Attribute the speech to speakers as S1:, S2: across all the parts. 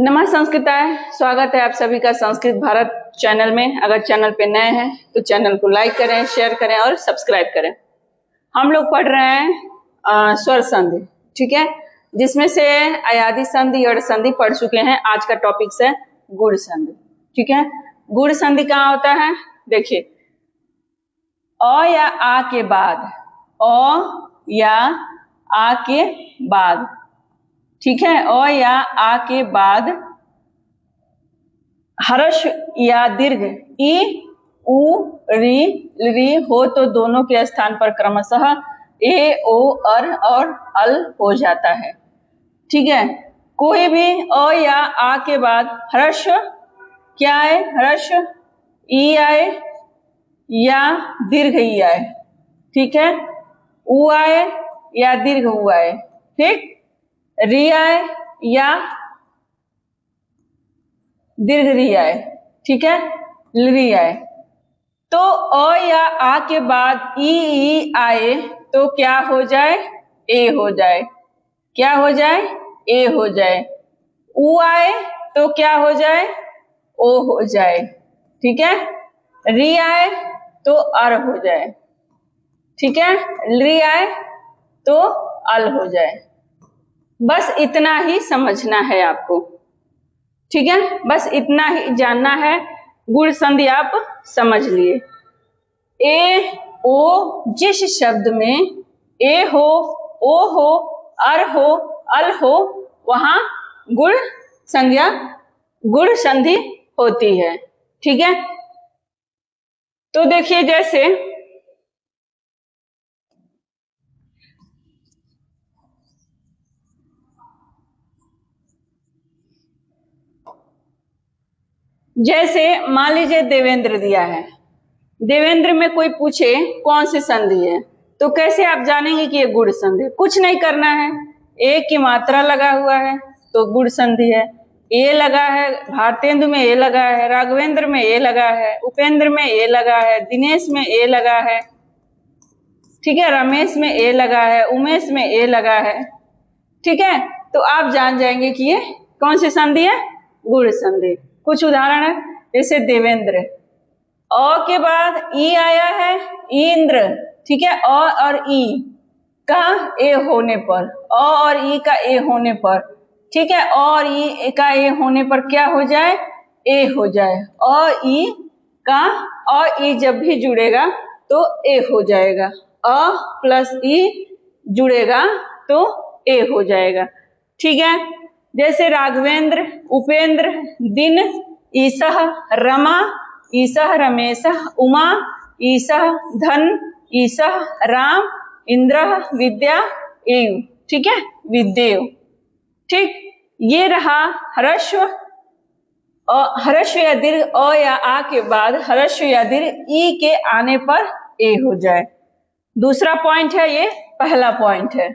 S1: नमः संस्कृताय, स्वागत है आप सभी का संस्कृत भारत चैनल में। अगर चैनल पे नए हैं तो चैनल को लाइक करें, शेयर करें और सब्सक्राइब करें। हम लोग पढ़ रहे हैं स्वर संधि, ठीक है, जिसमें से अयादि संधि और संधि पढ़ चुके हैं। आज का टॉपिक है गुण संधि, ठीक है। गुण संधि कहाँ होता है? देखिए, अ या आ के बाद, अ या आ के बाद, ठीक है, अ या आ के बाद हर्ष या दीर्घ ई, उ, री हो तो दोनों के स्थान पर क्रमशः ए, ओ, अर और अल हो जाता है, ठीक है। कोई भी अ या आ के बाद हर्ष क्या आए? हर्ष ई आए या दीर्घ ई आए, ठीक है। उ आए या दीर्घ उ आए, ठीक। री आए या दीर्घ री आए, ठीक है, री आए। तो अ या आ के बाद ई आए तो क्या हो जाए? ए हो जाए। क्या हो जाए? ए हो जाए। उ आए तो क्या हो जाए? ओ हो जाए, ठीक है। री आए तो अर हो जाए, ठीक है। री आए तो अल हो जाए। बस इतना ही समझना है आपको, ठीक है। बस इतना ही जानना है। गुण संधि आप समझ लिए। ए, ओ, जिस शब्द में ए हो, ओ हो, अर हो, अल हो, वहां गुण संज्ञा, गुण संधि होती है, ठीक है। तो देखिए, जैसे मान लीजिए देवेंद्र दिया है। देवेंद्र में कोई पूछे कौन सी संधि है, तो कैसे आप जानेंगे कि ये गुण संधि? कुछ नहीं करना है, ए की मात्रा लगा हुआ है तो गुण संधि है। ए लगा है, भारतेंदु में ए लगा है, राघवेंद्र में ए लगा है, उपेंद्र में ए लगा है, दिनेश में ए लगा है, ठीक है, रमेश में ए लगा है, उमेश में ए लगा है, ठीक है। तो आप जान जाएंगे कि ये कौन सी संधि है? गुण संधि। कुछ उदाहरण है, जैसे देवेंद्र, अ के बाद ई आया है, इंद्र, ठीक है। अ और ई का ए होने पर, अ और ई का ए होने पर, ठीक है, अ और ई का ए होने पर क्या हो जाए? ए हो जाए। अ ई का, अ ई जब भी जुड़ेगा तो ए हो जाएगा। अ प्लस ई जुड़ेगा तो ए हो जाएगा, ठीक है। जैसे राघवेंद्र, उपेंद्र, दिन, ईसह, रमा, ईसह, रमेशः, उमा, ईसह, धन, ईसह, राम, इंद्र, विद्या, एव, ठीक है, विद्येव, ठीक। ये रहा ह्रस्व। ह्रस्व या दीर्घ अ या आ के बाद ह्रस्व या दीर्घ ई के आने पर ए हो जाए। दूसरा पॉइंट है, ये पहला पॉइंट है।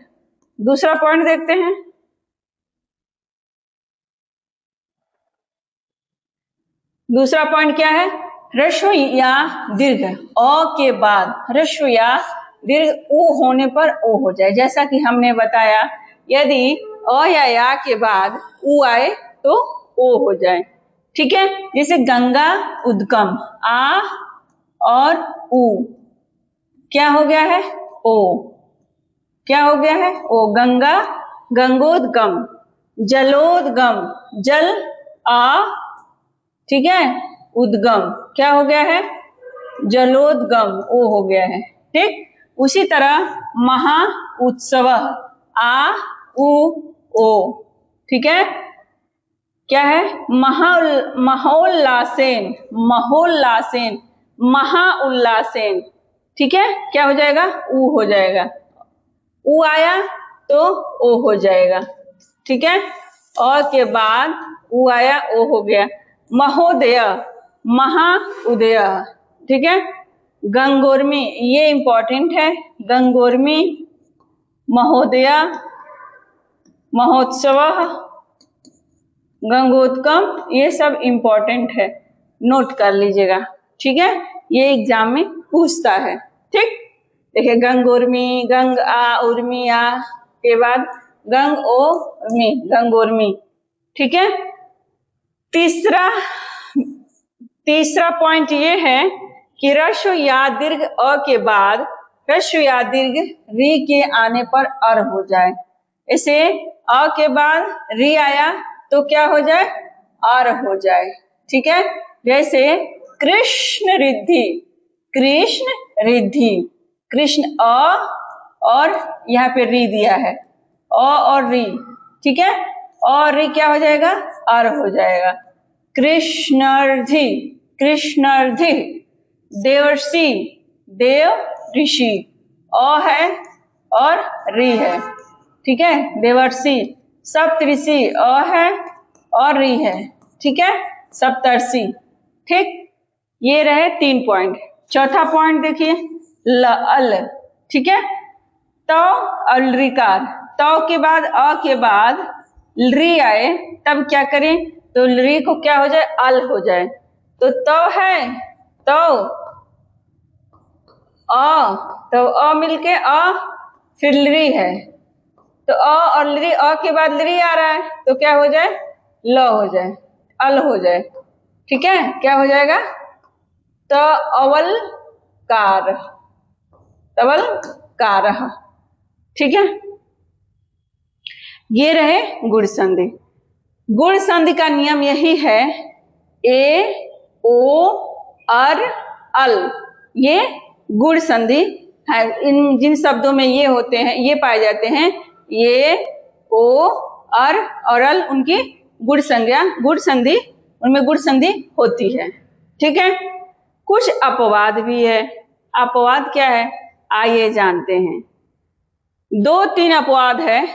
S1: दूसरा पॉइंट देखते हैं। दूसरा पॉइंट क्या है? ह्रस्व या दीर्घ अ के बाद ह्रस्व या दीर्घ उ होने पर ओ हो जाए। जैसा कि हमने बताया, यदि अ या के बाद उ आए तो ओ हो जाए, ठीक है। जैसे गंगा उद्गम, आ और उ क्या हो गया है? ओ। क्या हो गया है? ओ। गंगा, गंगोद्गम, जलोद्गम, जल, आ, ठीक है, उद्गम क्या हो गया है? जलोद्गम, ओ हो गया है, ठीक। उसी तरह महा उत्सव, आ, उ, ओ, ठीक है। क्या है? महोल्लासेन, महोल्लासेन, महाउल्लासेन, ठीक है। क्या हो जाएगा? उ हो जाएगा। उ आया तो ओ हो जाएगा, ठीक है। अ के बाद उ आया, ओ हो गया। महोदय, महाउदय, ठीक है। गंगोर्मी, ये इंपॉर्टेंट है। गंगोर्मी, महोदय, महोत्सव, गंगोत्कम, ये सब इंपॉर्टेंट है, नोट कर लीजिएगा, ठीक है। ये एग्जाम में पूछता है, ठीक। देखिए, गंगोर्मी, गंग आ उर्मी आ के बाद गंग ओ मी, गंगोर्मी, ठीक है। तीसरा पॉइंट ये है कि ह्रस्व या दीर्घ अ के बाद ह्रस्व या दीर्घ री के आने पर अर हो जाए। इसे अ के बाद री आया तो क्या हो जाए, अर हो जाए। ठीक है, जैसे कृष्ण रिद्धि, कृष्ण रिद्धि, कृष्ण अ और यहाँ पे री दिया है, अ और री। ठीक है, और री क्या हो जाएगा, अर हो जाएगा। कृष्णार्थी, कृष्णार्थी, देवर्षि, देव ऋषि, अ है और री है। ठीक है, देवर्षि। सप्तऋषि, अ है और री है। ठीक है, सप्तर्षि। ठीक, ये रहे 3 पॉइंट। चौथा पॉइंट देखिए, ल अल। ठीक है, तो अलरिकार, तो के बाद अ के बाद री आए तब क्या करें, तो री को क्या हो जाए, अल हो जाए। तो है तो अ मिलके अ, फिर री है, तो अ और री, अ के बाद री आ रहा है तो क्या हो जाए, ल हो जाए, अल हो जाए। ठीक है, क्या हो जाएगा, त अवल कार, तवल कार। ठीक है, ये रहे गुण संधि। गुण संधि का नियम यही है, ए ओ अर अल, ये गुण संधि है। इन जिन शब्दों में ये होते हैं, ये पाए जाते हैं, ये ओ अर और अल, उनकी गुण संज्ञा, गुण संधि, उनमें गुण संधि होती है। ठीक है, कुछ अपवाद भी है। अपवाद क्या है, आइए जानते हैं। 2-3 अपवाद है।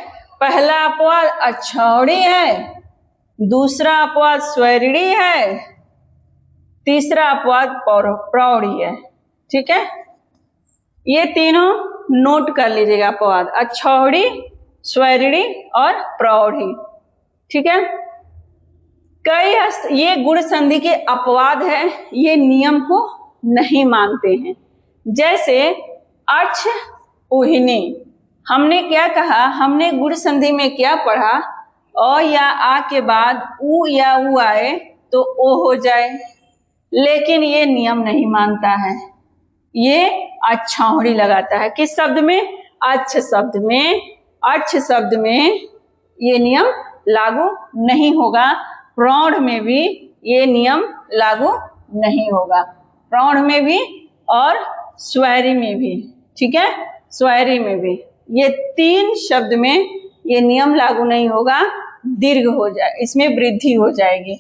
S1: पहला अपवाद अक्षौणी है, दूसरा अपवाद स्वैरिणी है, तीसरा अपवाद प्रौढ़ी है। ठीक है, ये तीनों नोट कर लीजिएगा अपवाद, अक्षौणी, स्वैरिणी और प्रौढ़ी। ठीक है, कई ये गुण संधि के अपवाद है, ये नियम को नहीं मानते हैं। जैसे अक्ष उहिनी, हमने क्या कहा, हमने गुण संधि में क्या पढ़ा, अ या आ के बाद उ या उ आए तो ओ हो जाए, लेकिन ये नियम नहीं मानता है, ये अक्षौहिणी लगाता है। किस शब्द में, अच्छ शब्द में, अच्छ शब्द में ये नियम लागू नहीं होगा। प्रौढ़ में भी ये नियम लागू नहीं होगा, प्रौढ़ में भी और स्वैरी में भी। ठीक है, स्वैरी में भी ये 3 शब्द में ये नियम लागू नहीं होगा, दीर्घ हो जाए, इसमें वृद्धि हो जाएगी।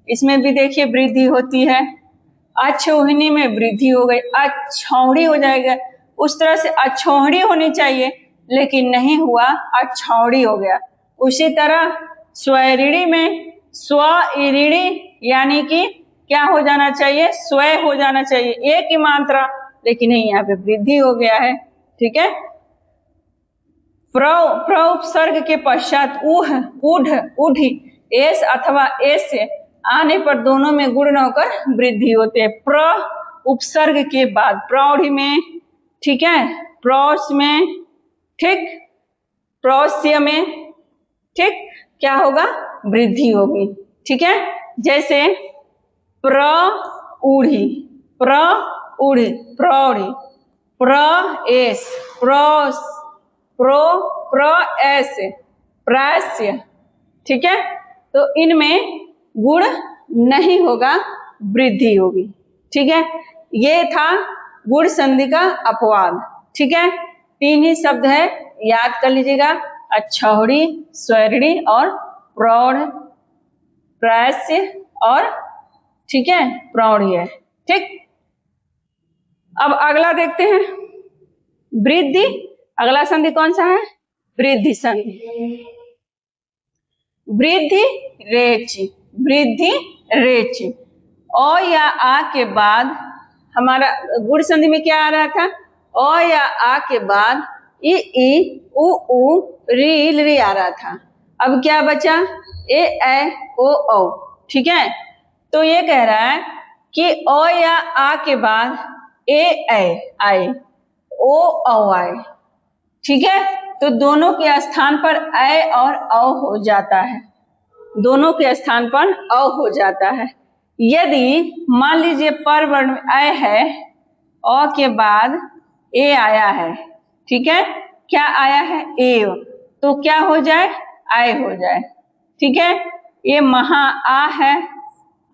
S1: इसमें भी देखिए वृद्धि होती है, अक्षौहिणी में वृद्धि हो गई, अक्षौहिणी हो जाएगा। उस तरह से अक्षौहिणी होनी चाहिए लेकिन नहीं हुआ, अक्षौहिणी हो गया। उसी तरह स्वैरिणी में स्व-इरिणी यानी कि क्या हो जाना चाहिए, स्वय हो जाना चाहिए, एक ही मात्रा, लेकिन नहीं, यहाँ पे वृद्धि हो गया है। ठीक है, प्र उपसर्ग के पश्चात उह, उढ़, उढ़ी, एस अथवा एस से आने पर दोनों में गुण न होकर वृद्धि होते हैं। प्र उपसर्ग के बाद प्रौढ़ी में, ठीक है, प्रौस में, ठीक, प्रौस्य में, ठीक, क्या होगा, वृद्धि होगी। ठीक है, जैसे प्र उढ़ी, प्र उढ़ी, प्रौढ़ी, प्र एस, प्रोस, प्रो प्र एस, प्रास्य। ठीक है, तो इनमें गुण नहीं होगा, वृद्धि होगी। ठीक है, ये था गुण संधि का अपवाद। ठीक है, 3 ही शब्द है, याद कर लीजिएगा, अक्षौहिणी, स्वैरिणी और प्रौढ़, प्रास्य और, ठीक है, प्रौढ़ी है। ठीक, अब अगला देखते हैं, वृद्धि। अगला संधि कौन सा है, वृद्धि संधि। वृद्धि रेचि, वृद्धि रेचि, अ या आ के बाद हमारा गुण संधि में क्या आ रहा था, अ या आ के बाद इ उ री री आ रहा था। अब क्या बचा, ए ओ औ। ठीक है, तो ये कह रहा है कि अ या आ के बाद ए आए, ओ औ आए। ठीक है, तो दोनों के स्थान पर ऐ और औ हो जाता है। दोनों के स्थान पर अ हो जाता है। यदि मान लीजिए पर वर्ण में अ है, अ के बाद ए आया है, ठीक है, क्या आया है, ए, तो क्या हो जाए, आय हो जाए, ठीक है। ये महा आ है,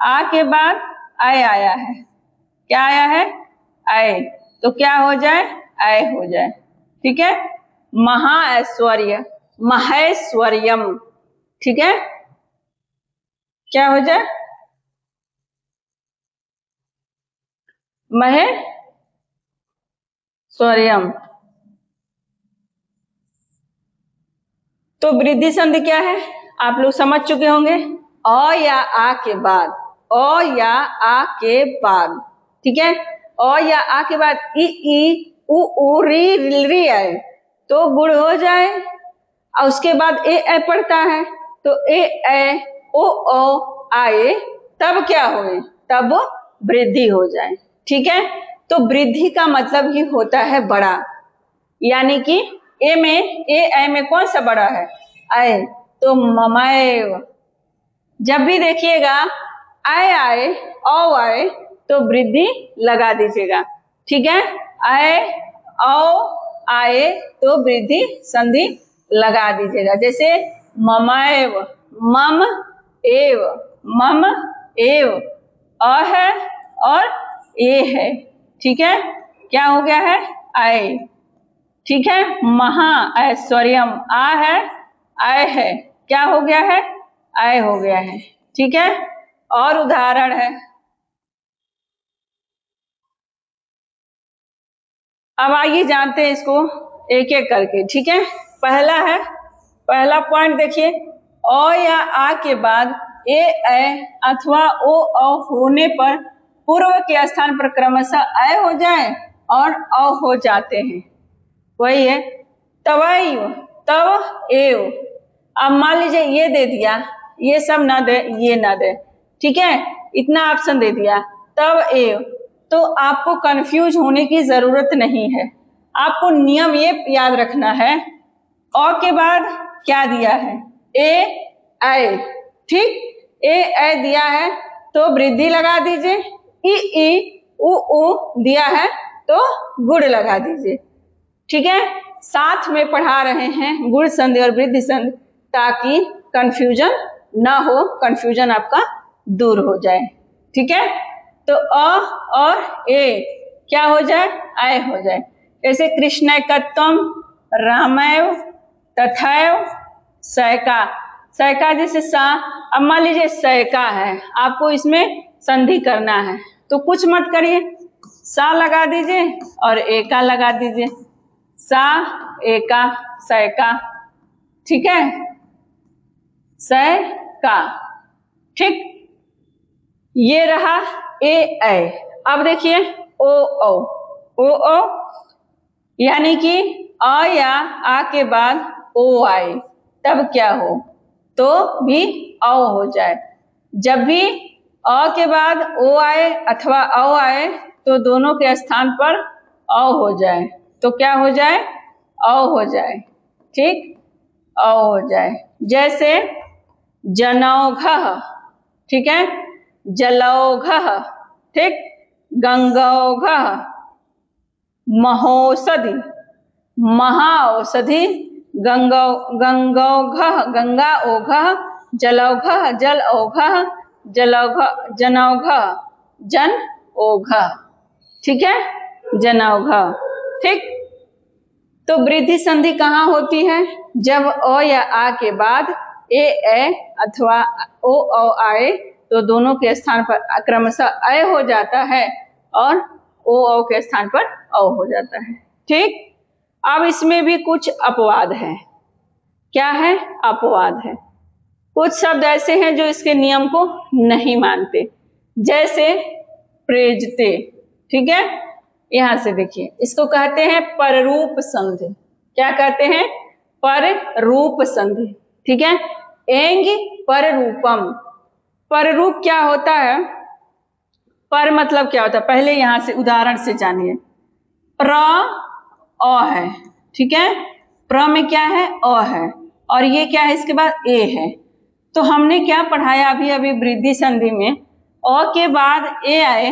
S1: आ के बाद आय आया है, क्या आया है, आय, तो क्या हो जाए, आय हो जाए, ठीक है। महाऐश्वर्य, महेश्वर्यम, ठीक है, क्या हो जाए, महेश्वर्यम। तो वृद्धि संधि क्या है, आप लोग समझ चुके होंगे, अ या आ के बाद, अ या आ के बाद, ठीक है, अ या आ के बाद ई उ री आए तो गुण हो जाए, और उसके बाद ए पड़ता है तो ए ओ आए, तब क्या होए, तब वृद्धि हो जाए, ठीक है। तो वृद्धि का मतलब ही होता है बड़ा, यानी कि ए में कौन सा बड़ा है, आए, तो ममैव। जब भी देखिएगा आए आए औ आए तो वृद्धि लगा दीजिएगा, ठीक है, आए औ आए तो वृद्धि संधि लगा दीजिएगा। जैसे ममैव, मम एव, मम एव, अ है और ए है, ठीक है, क्या हो गया है, आए, ठीक है। महा ऐश्वर्यम, आ है, आय है, क्या हो गया है, आय हो गया है, ठीक है। और उदाहरण है, अब आइए जानते हैं इसको एक एक करके, ठीक है। पहला है, पहला पॉइंट देखिए, अ या आ के बाद ए अथवा ओ होने पर पूर्व के स्थान पर क्रमशः अ हो जाए और अ हो जाते हैं, वही है तवैव, तव एव। अब मान लीजिए ये दे दिया, ये सब ना दे, ये ना दे, ठीक है, इतना ऑप्शन दे दिया, तव एव, तो आपको कंफ्यूज होने की जरूरत नहीं है। आपको नियम ये याद रखना है, अ के बाद क्या दिया है, ए आय, ठीक, ए दिया है तो वृद्धि लगा दीजिए, ई उ दिया है तो गुण लगा दीजिए, ठीक है। साथ में पढ़ा रहे हैं गुण संधि और वृद्धि संधि, ताकि कंफ्यूजन ना हो, कंफ्यूजन आपका दूर हो जाए, ठीक है। तो अ और ए क्या हो जाए, आय हो जाए। जैसे कृष्णैकत्वम, रामैव, तथैव, सैका, सैका जैसे सा, अब मान लीजिए सैका है, आपको इसमें संधि करना है तो कुछ मत करिए, सा लगा दीजिए और एका लगा दीजिए, सा एका सैका, ठीक है, सैका, ठीक। ये रहा ए। अब देखिए ओ यानी कि अ या आ के बाद ओ आए तब क्या हो, तो भी अ हो जाए। जब भी अ के बाद ओ आए अथवा अ आए तो दोनों के स्थान पर अ हो जाए, तो क्या हो जाए, अ हो जाए, ठीक, अ हो जाए। जैसे जनौघः, ठीक है, जलौघः, ठीक, गंगौघः, महोषधि, महाऔषधि, गंगौघः, गंगा ओघः, जलौघः, जल ओघः, जनौघः, जन ओघः, ठीक है, जनौघः, ठीक। तो वृद्धि संधि कहाँ होती है, जब अ या आ के बाद ए अथवा ओ आए तो दोनों के स्थान पर क्रमशः अ हो जाता है और ओ के स्थान पर अ हो जाता है, ठीक। अब इसमें भी कुछ अपवाद है, क्या है, अपवाद है। कुछ शब्द ऐसे हैं जो इसके नियम को नहीं मानते, जैसे प्रेजते, ठीक है, यहां से देखिए, इसको कहते हैं पररूप संधि, क्या कहते हैं, पररूप संधि, ठीक है। एंग पररूपम, पररूप क्या होता है, पर मतलब क्या होता है, पहले यहां से उदाहरण से जानिए। प्र अ है, ठीक है, प्र में क्या है, अ है, और ये क्या है, इसके बाद ए है, तो हमने क्या पढ़ाया अभी अभी वृद्धि संधि में, अ के बाद ए आए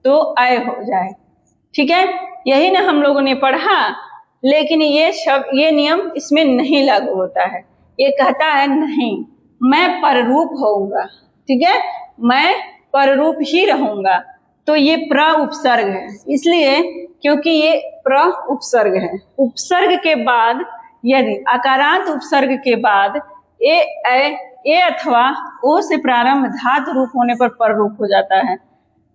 S1: तो अय हो जाए, ठीक है, यही ना हम लोगों ने पढ़ा। लेकिन ये नियम इसमें नहीं लागू होता है। ये कहता है नहीं, मैं पररूप होऊंगा, ठीक है, मैं पररूप ही रहूंगा। तो ये प्र उपसर्ग है, इसलिए क्योंकि ये प्र उपसर्ग है। उपसर्ग के बाद यदि अकारांत उपसर्ग के बाद ए अथवा ओ से प्रारंभ धातु रूप होने पर पररूप हो जाता है।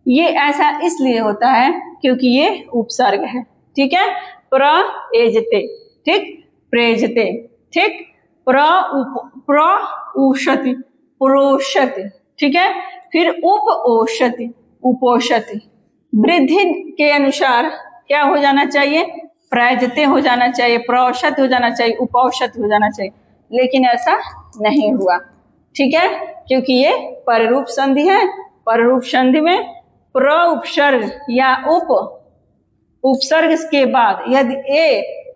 S1: ये ऐसा इसलिए होता है क्योंकि ये उपसर्ग है, ठीक है। प्रेजते, ठीक, प्रेजते, ठीक, प्रउशति, प्रोषति, ठीक है, फिर उपोषति, उपोषति। वृद्धि के अनुसार क्या हो जाना चाहिए, प्रजते हो जाना चाहिए, प्रोषत हो जाना चाहिए, उपौषत हो जाना चाहिए, लेकिन ऐसा नहीं हुआ, ठीक है, क्योंकि ये पररूप संधि है। पररूप संधि में प्र उपसर्ग या उपसर्ग के बाद यदि ए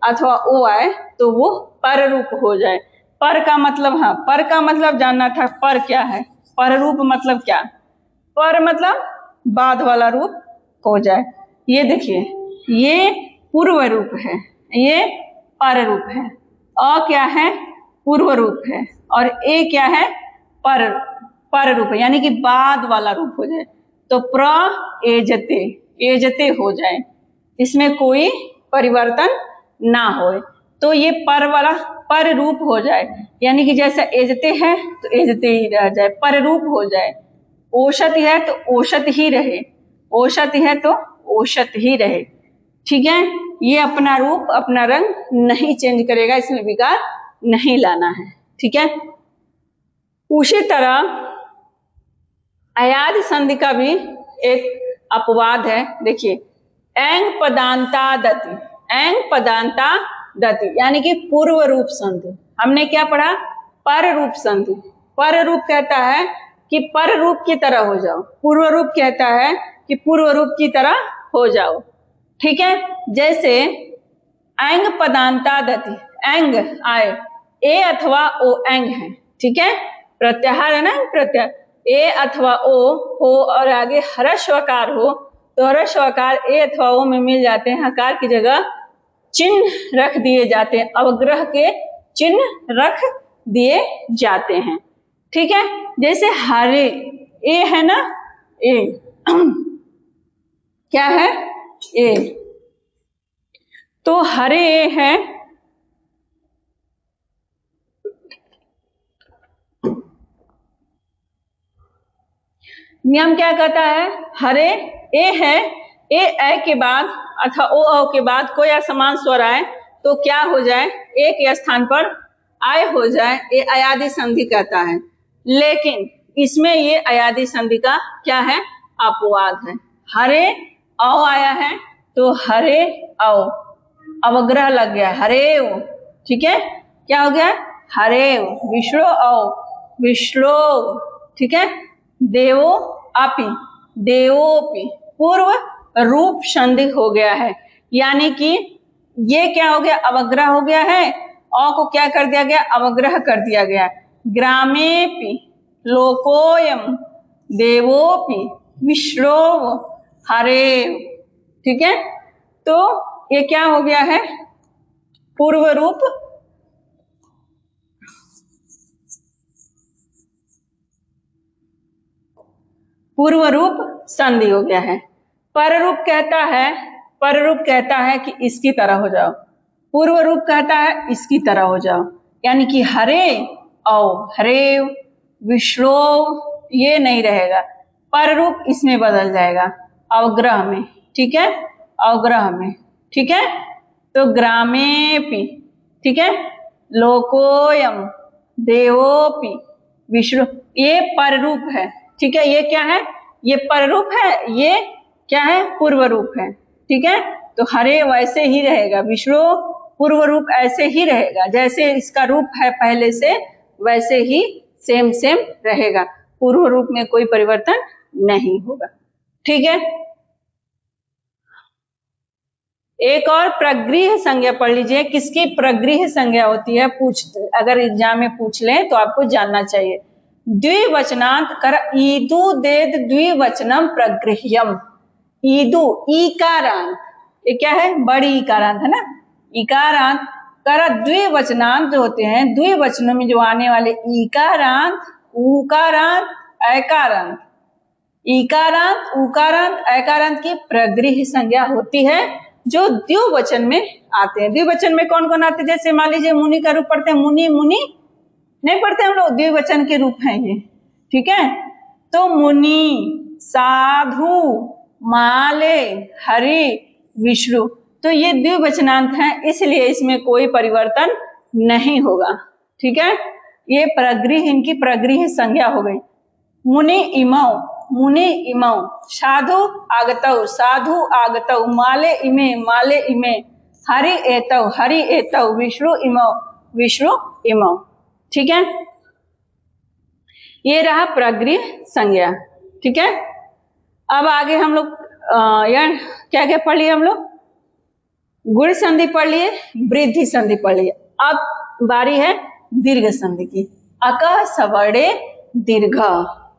S1: अथवा ओ आए तो वो पररूप हो जाए। पर का मतलब, हाँ, पर का मतलब जानना था, पर क्या है, पररूप मतलब क्या, पर मतलब बाद वाला रूप हो जाए। ये देखिए, ये पूर्व रूप है, ये पर रूप है, अ क्या है, पूर्व रूप है, और ए क्या है, पर रूप है, यानी कि बाद वाला रूप हो जाए। तो प्र एजते, एजते हो जाए, इसमें कोई परिवर्तन ना हो, तो ये पर वाला पर रूप हो जाए, यानी कि जैसा एजते है तो एजते ही रह जाए, पर रूप हो जाए। औषत है तो औषत ही रहे, औषत है तो औषत ही रहे, ठीक है। ये अपना रूप अपना रंग नहीं चेंज करेगा, इसमें विकार नहीं लाना है, ठीक है। उसी तरह अयाद संधि का भी एक अपवाद है, देखिए, एंग पदांता दति, एंग पदांता दति, यानी कि पूर्व रूप संधि। हमने क्या पढ़ा, पर रूप संधि। पर रूप कहता है कि पर रूप की तरह हो जाओ, पूर्व रूप कहता है कि पूर्व रूप की तरह हो जाओ, ठीक है। जैसे एंग पदांता दति, एंग आए, ए अथवा ओ एंग है, ठीक है, प्रत्याहार है ना, प्रत्याहार, ए अथवा ओ हो और आगे ह्रस्वकार हो तो ह्रस्वकार ए अथवा ओ में मिल जाते हैं, हकार की जगह चिन्ह रख दिए जाते हैं, अवग्रह के चिन्ह रख दिए जाते हैं, ठीक है। जैसे हरे, ए है ना, ए क्या है, ए, तो हरे ए है, नियम क्या कहता है, हरे ए है, ए के बाद अथवा ओ के बाद कोई असमान स्वर आए तो क्या हो जाए, ए के स्थान पर आय हो जाए, ये अयादी संधि कहता है। लेकिन इसमें ये अयादी संधि का क्या है, अपवाद है। हरे औ आया है तो हरे औ, अवग्रह लग गया, हरे, ठीक है, क्या हो गया, हरे, विश्रो औ, विश्लो, ठीक है, देवो अपि, देवोपि, पूर्व रूप संधि हो गया है, यानी कि ये क्या हो गया, अवग्रह हो गया है, अ को क्या कर दिया गया, अवग्रह कर दिया गया। ग्रामेपि, लोकोयम, देवोपि, विश्रो, हरे, ठीक है, तो ये क्या हो गया है, पूर्व रूप, पूर्व रूप संधि हो गया है। पररूप कहता है, पररूप कहता है कि इसकी तरह हो जाओ, पूर्व रूप कहता है इसकी तरह हो जाओ, यानी कि हरे औ, हरे, विश्रो, ये नहीं रहेगा, पर रूप इसमें बदल जाएगा, अवग्रह में, ठीक है, अवग्रह में, ठीक है। तो ग्रामेपि, ठीक है, लोकोयम, देवोपि, विश्रो, ये पर रूप है, ठीक है, ये क्या है, ये पर रूप है, ये क्या है, पूर्व रूप है, ठीक है। तो हरे वैसे ही रहेगा, विश्रो पूर्व रूप ऐसे ही रहेगा, जैसे इसका रूप है पहले से वैसे ही सेम रहेगा, पूर्व रूप में कोई परिवर्तन नहीं होगा, ठीक है। एक और प्रगृह संज्ञा पढ़ लीजिए, किसकी प्रगृह संज्ञा होती है, अगर एग्जाम में पूछ लें तो आपको जानना चाहिए। द्विवचनांत कर ईदु देद द्विवचनम प्रगृह्यम। ईदु ईकारांत, ये क्या है, बड़ी इकारांत है ना, इकारांत कर द्विवचनांत जो होते हैं, द्विवचनों में जो आने वाले इकारांत, उकारांत, ऐकारांत, इकारांत, उकारांत, ऐकारांत की प्रगृह्य संज्ञा होती है जो द्विवचन में आते हैं। द्विवचन में कौन कौन आते हैं, जैसे मान लीजिए मुनि का रूप पढ़ते हैं, मुनि मुनि नहीं पढ़ते हम लोग, द्विवचन के रूप हैं ये, ठीक है। तो मुनि, साधु, माले, हरि, विष्णु, तो ये द्विवचनांत हैं, इसलिए इसमें कोई परिवर्तन नहीं होगा, ठीक है। ये प्रगृह्य, इनकी प्रगृह्य संज्ञा हो गई। मुनि इमौ, मुनि इमौ, साधु आगतौ, साधु आगतौ, माले इमे, माले इमे, हरि एतौ, हरि एतौ, विष्णु इमौ, विष्णु इमौ, ठीक है। ये रहा प्रगृह्य संज्ञा, ठीक है। अब आगे हम लोग यार क्या क्या पढ़ लिए हम लोग, गुण संधि पढ़ लिए, वृद्धि संधि पढ़ लिए। अब बारी है दीर्घ संधि की। अकः सवर्णे दीर्घ,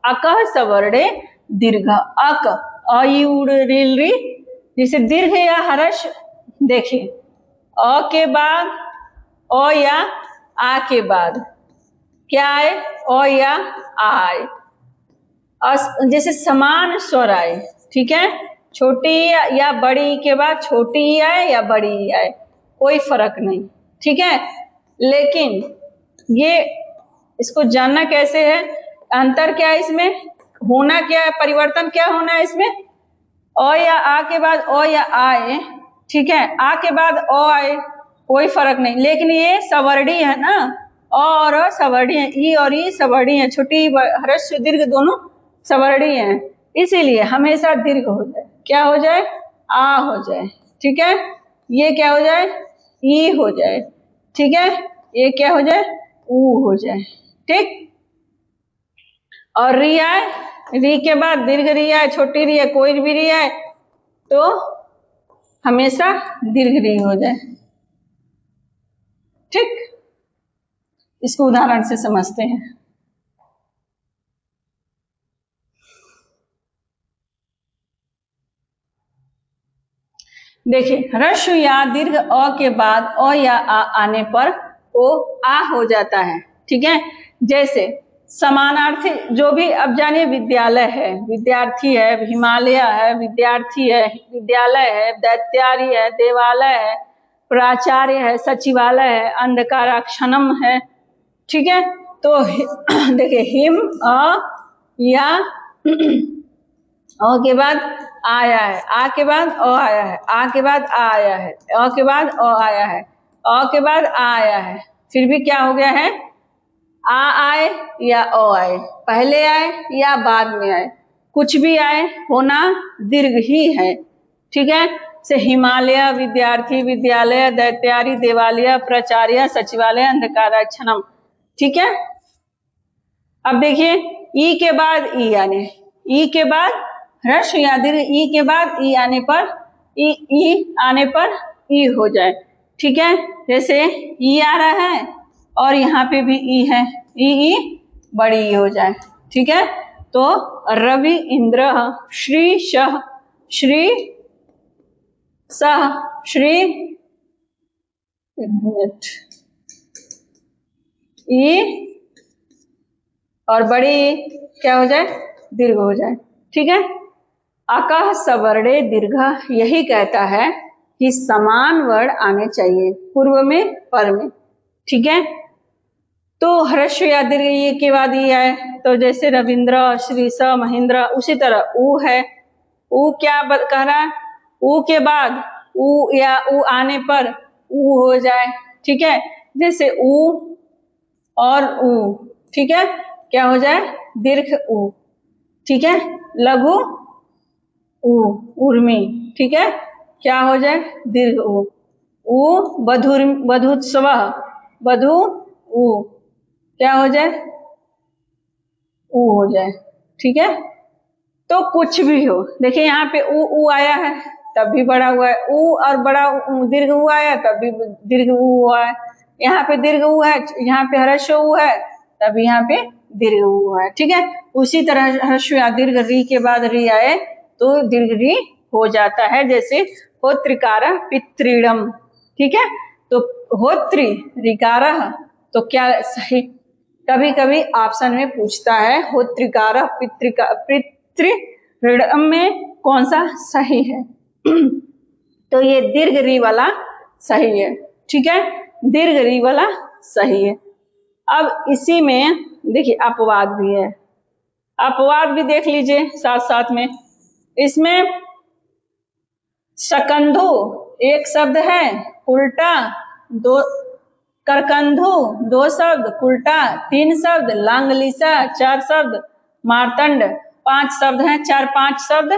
S1: अकः सवर्णे दीर्घ, अक अयुड़ी, जैसे दीर्घ या हर्ष, देखिए अ के बाद अ या आ के बाद क्या आए, अ या आ आए, जैसे समान स्वर आए, ठीक है। छोटी या बड़ी के बाद छोटी आए या बड़ी आए, कोई फर्क नहीं, ठीक है। लेकिन ये इसको जानना कैसे है, अंतर क्या है इसमें, होना क्या है, परिवर्तन क्या होना है इसमें, अ या आ के बाद अ या आए, ठीक है, आ के बाद अ आए, कोई फर्क नहीं। लेकिन ये सवर्णी है ना, अ और अ सवर्णी है, ई और ई सवर्णी है, छोटी ह्रस्व दीर्घ दोनों सवर्णी है, इसीलिए हमेशा दीर्घ हो जाए, क्या हो जाए, आ हो जाए, ठीक है। ये क्या हो जाए, ई हो जाए, ठीक है। ये क्या हो जाए, ऊ हो जाए, ठीक। और री आए, री के बाद दीर्घ री आए, छोटी री है, कोई भी री आए तो हमेशा दीर्घ री हो जाए, ठीक। इसको उदाहरण से समझते हैं। देखिए ह्रस्व या दीर्घ अ के बाद अ या आ आने पर वो आ हो जाता है, ठीक है। जैसे समानार्थी जो भी, अब जानिए विद्यालय है, विद्यार्थी है, हिमालय है, विद्यार्थी है, विद्यालय है, दैत्यारी है, देवालय है, प्राचार्य है, सचिवालय है, अंधकाराक्षणम है, ठीक है। तो देखिए हिम अ या अ के बाद आया है, आ के बाद अ आया है, आ के बाद आ आया है, अ के बाद अ आया है, अ के बाद आ आया है, फिर भी क्या हो गया है, आ आए या अ आए, पहले आए या बाद में आए, कुछ भी आए, होना दीर्घ ही है, ठीक है। से हिमालय, विद्यार्थी, विद्यालय, दैत्यारी, देवालय, प्राचार्य, सचिवालय, अंधकाराक्षणम, ठीक है। अब देखिए ई के बाद ई आने, ई के बाद ह्रस्व या दीर्घ, ई के बाद ई आने पर, ई आने पर ई हो जाए, ठीक है। जैसे ई आ रहा है और यहाँ पे भी ई है, ई बड़ी ई हो जाए, ठीक है। तो रवि इंद्र श्री शह श्री सह श्री, ई और बड़ी क्या हो जाए, दीर्घ हो जाए, ठीक है। अकः सवर्णे दीर्घ यही कहता है कि समान वर्ण आने चाहिए पूर्व में पर में, ठीक है। तो ह्रस्व या दीर्घ ये के बाद ये है, तो जैसे रविंद्र, श्री स, महेंद्र, उसी तरह ऊ है, ऊ क्या कह रहा है, ऊ के बाद ऊ या ऊ आने पर ऊ हो जाए, ठीक है। जैसे ऊ और ऊ, ठीक है, क्या हो जाए, दीर्घ ऊ, ठीक है। लघु ऊ, उर्मी, ठीक है, क्या हो जाए, दीर्घ ऊ, ऊ बधुर, बधुत्सव, बधु ऊ, क्या हो जाए, ऊ हो जाए, ठीक है। तो कुछ भी हो, देखिए यहाँ पे ऊ आया है तब भी बड़ा हुआ है, ऊ और बड़ा दीर्घ ऊ आया तब भी दीर्घ ऊ हुआ है, यहाँ पे दीर्घ ऊ है, यहाँ पे ह्रस्व ऊ है तब यहाँ पे दीर्घ हुआ है, ठीक है। उसी तरह ह्रस्व या दीर्घ री के बाद री आए तो दीर्घ री हो जाता है, जैसे होत्रिकारः पितृणम, ठीक है। तो होत्रि ऋकारः, तो क्या सही, कभी कभी ऑप्शन में पूछता है होत्रिकारः पितृणम में कौन सा सही है। तो ये दीर्घ री वाला सही है, ठीक है, दीर्घ री वाला सही है। अब इसी में देखिए अपवाद भी है, अपवाद भी देख लीजिए साथ साथ में। इसमें शकंधु एक शब्द है, उल्टा दो, करकंधु दो शब्द, उल्टा तीन शब्द, लांगलिसा चार शब्द, मार्तंड 5 शब्द हैं, 4-5 शब्द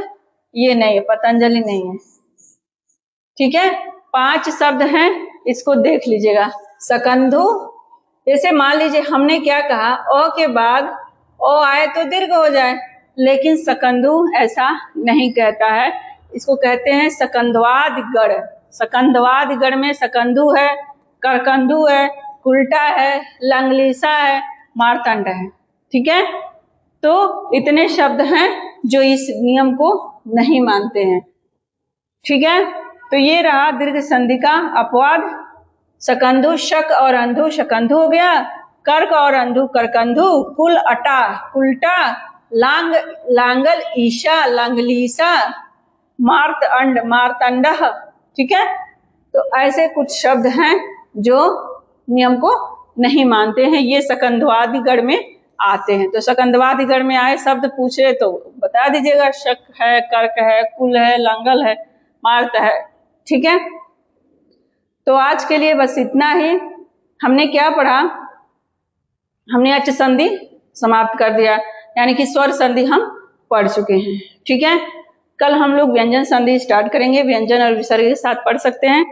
S1: ये नहीं है, पतंजलि नहीं है, ठीक है। 5 शब्द हैं, इसको देख लीजिएगा। शकंधु, जैसे मान लीजिए हमने क्या कहा, अ के बाद ओ आए तो दीर्घ हो जाए, लेकिन शकंधु ऐसा नहीं कहता है, इसको कहते हैं शकंधवाद गढ़। शकंधवाद गढ़ में शकंधु है, करकंधु है, उल्टा है, लंगलिसा है, मार्तंड है, ठीक है। तो इतने शब्द हैं जो इस नियम को नहीं मानते हैं, ठीक है। तो ये रहा दीर्घ संधि का अपवाद। शकंधु शक और अंधु शकंधु हो गया, कर्क और अंधु करकंधु, कुल अटा उल्टा, लांग लांगल ईशा लांगलीसा, मार्त अंड मार्तंड, ठीक है। तो ऐसे कुछ शब्द हैं जो नियम को नहीं मानते हैं, ये शकंधवादिगढ़ में आते हैं। तो शकंधवादिगढ़ में आए शब्द पूछे तो बता दीजिएगा, शक है, कर्क है, कुल है, लांगल है, मार्त है, ठीक है। तो आज के लिए बस इतना ही। हमने क्या पढ़ा, हमने अच संधि समाप्त कर दिया, यानी कि स्वर संधि हम पढ़ चुके हैं, ठीक है। कल हम लोग व्यंजन संधि स्टार्ट करेंगे, व्यंजन और विसर्ग के साथ पढ़ सकते हैं।